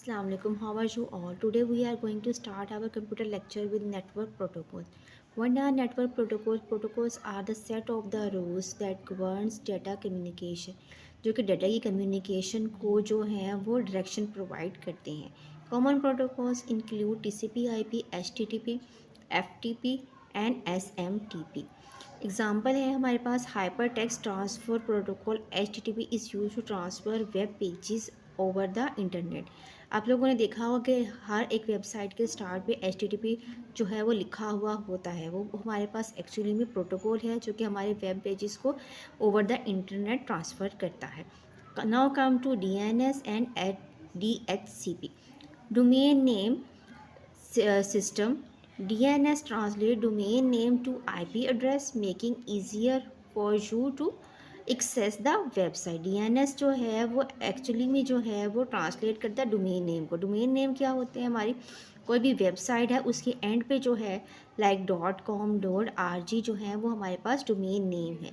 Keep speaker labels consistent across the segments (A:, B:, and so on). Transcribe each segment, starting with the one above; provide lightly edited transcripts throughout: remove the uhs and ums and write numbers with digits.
A: Assalamu alaikum. How are you all? Today we are going to start our computer lecture with network protocols. What are network protocols? Protocols are the set of the rules that governs data communication. जो कि data की communication को जो है वो direction provide करते हैं. Common protocols include TCP IP, HTTP, FTP and SMTP. Example है हमारे पास hyper text transfer protocol HTTP is use to transfer web pages over the internet. आप लोगों ने देखा होगा कि हर एक वेबसाइट के स्टार्ट पे HTTP जो है वो लिखा हुआ होता है. वो हमारे पास एक्चुअली में प्रोटोकॉल है जो कि हमारे वेब पेजेस को ओवर द इंटरनेट ट्रांसफ़र करता है. Now come to DNS and DHCP. Domain name system. DNS translate domain name to IP address making easier for you to access the website. DNS जो है वो actually में जो है वो ट्रांसलेट करता है डोमेन नेम को. डोमेन नेम क्या होते हैं? हमारी कोई भी वेबसाइट है उसके एंड पे जो है लाइक .com .rg जो है वो हमारे पास डोमेन नेम है.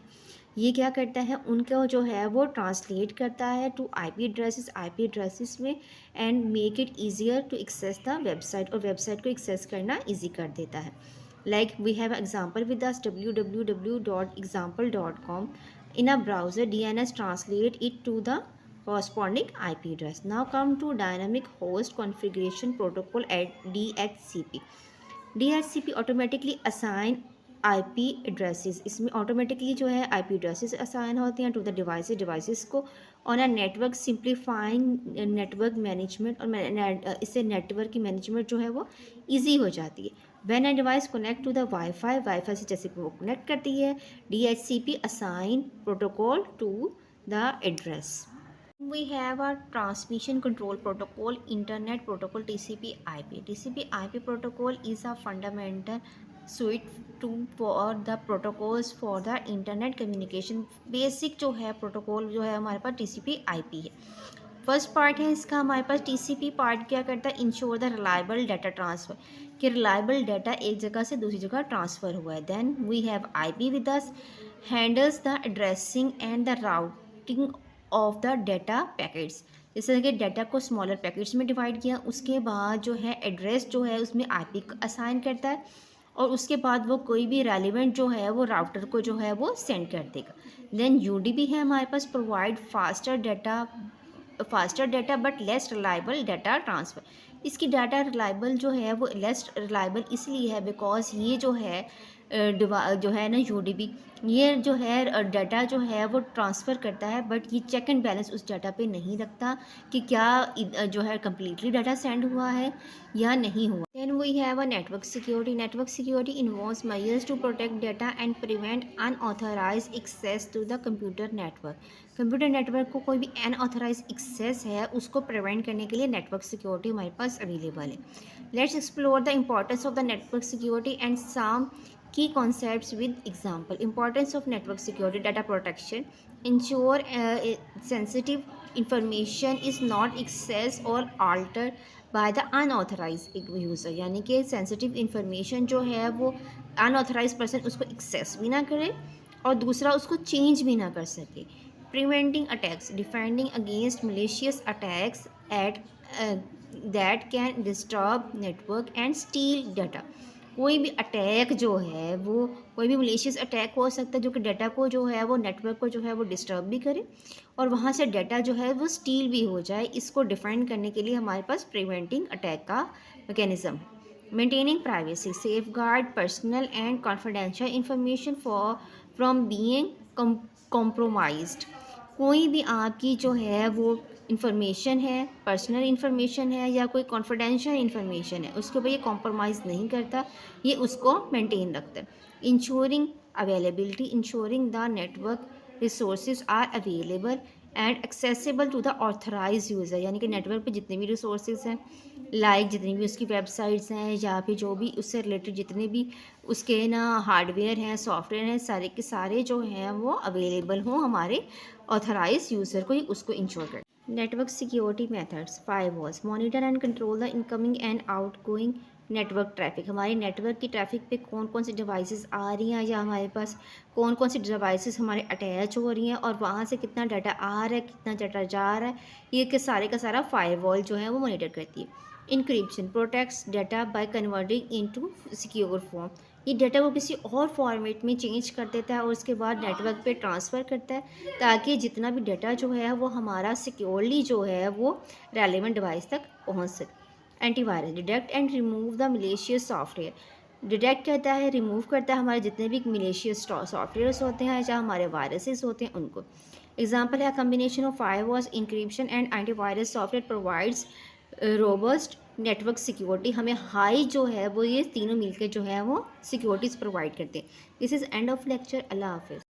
A: ये क्या करता है? उनको जो है वो ट्रांसलेट करता है टू IP एड्रेसेस में and make it easier to access the website, और वेबसाइट को एक्सेस करना ईजी कर देता है. Like we have example with us www.example.com. In a browser, DNS translate it to the corresponding IP address. Now come to dynamic host configuration protocol at DHCP. DHCP automatically assign IP addresses. इसमें automatically जो है IP addresses assign होते हैं to the devices को on a network, simplifying network management. और इससे network की management जो है वो ईजी हो जाती है. When a device connect to the wifi से जैसे वो कनेक्ट करती है, DHCP assign protocol to the address. We have a transmission control protocol, internet protocol, TCP/IP. TCP/IP protocol is a fundamental suite to for the protocols for the internet communication. Basic जो है protocol जो है हमारे पास TCP/IP है. First part है इसका हमारे पास TCP part क्या करता है? Ensure the reliable data transfer, कि रिलायबल डाटा एक जगह से दूसरी जगह ट्रांसफ़र हुआ है. Then we have IP with us, handles the addressing and the routing of the data packets. जैसे कि डाटा को स्मॉलर पैकेट्स में डिवाइड किया, उसके बाद जो है एड्रेस जो है उसमें IP असाइन करता है, और उसके बाद वो कोई भी रेलिवेंट जो है वो राउटर को जो है वो सेंड कर देगा. देन UDP है हमारे पास, provide faster data but less reliable data transfer. इसकी डाटा रिलायबल जो है वो लेस रिलायबल इसलिए है बिकॉज ये जो है जो है ना UDP, ये जो है डाटा जो है वो ट्रांसफ़र करता है, बट ये चेक एंड बैलेंस उस डाटा पे नहीं रखता कि क्या जो है कम्प्लीटली डाटा सेंड हुआ है या नहीं हुआ. Then we have a network security. Network security involves measures to protect data and prevent unauthorised access to the computer network. Computer network को कोई भी अनऑथराइज एक्सेस है उसको प्रिवेंट करने के लिए नेटवर्क सिक्योरिटी हमारे पास अवेलेबल है. Let's explore the importance of the network security and some key concepts with example. Importance of network security: data protection, ensure sensitive information is not accessed or altered by the unauthorized user. यानी कि sensitive information जो है वो unauthorized person उसको access भी ना करे और दूसरा उसको change भी ना कर सके. Preventing attacks, defending against malicious attacks that can disturb network and steal data. कोई भी अटैक जो है वो कोई भी मलेशियस अटैक हो सकता है जो कि डाटा को जो है वो नेटवर्क को जो है वो डिस्टर्ब भी करे और वहाँ से डाटा जो है वो स्टील भी हो जाए. इसको डिफेंड करने के लिए हमारे पास प्रिवेंटिंग अटैक का मैकेनिज्म है. Maintaining privacy, safe guard personal and confidential information from being compromised. कोई भी आपकी जो है वो इंफॉर्मेशन है, पर्सनल इंफॉर्मेशन है या कोई कॉन्फिडेंशियल इंफॉर्मेशन है, उसके ऊपर ये कॉम्प्रोमाइज़ नहीं करता, ये उसको मेंटेन रखता है. Ensuring availability, ensuring the network resources are available and accessible to the authorise user. यानी कि नेटवर्क पे जितने भी रिसोर्सेज हैं, लाइक जितनी भी उसकी वेबसाइट्स हैं या फिर जो भी उससे रिलेटेड जितने भी उसके ना हार्डवेयर हैं, सॉफ्टवेयर हैं, सारे के सारे जो हैं वो अवेलेबल हों हमारे ऑथराइज यूज़र को, ही उसको इंश्योर कर. Network security methods: firewalls monitor and control the incoming and outgoing network traffic, हमारी नेटवर्क की ट्रैफिक पे कौन कौन सी डिवाइसेस आ रही हैं या हमारे पास कौन कौन सी डिवाइसेस हमारे अटैच हो रही हैं और वहाँ से कितना डाटा आ रहा है कितना डाटा जा रहा है, ये कि सारे का सारा फायरवॉल जो है वो मॉनिटर करती है। Encryption protects data by converting into secure form, ये डाटा को किसी और फॉर्मेट में चेंज कर देता है और उसके बाद नेटवर्क पे ट्रांसफ़र करता है ताकि जितना भी डाटा जो है वो हमारा सिक्योरली जो है वो रेलेवेंट डिवाइस तक पहुंच सके। Antivirus detect and remove the malicious software, detect करता है, रिमूव करता है हमारे जितने भी मलेशियस सॉफ्टवेयर्स होते हैं या हमारे वायरसेस होते हैं उनको। एग्जाम्पल है combination of firewall encryption and antivirus software provides robust network security, हमें हाई जो है वो ये तीनों मिलकर जो है वो सिक्योरिटीज़ प्रोवाइड करते हैं। This is end of lecture. अल्लाह हाफिज़।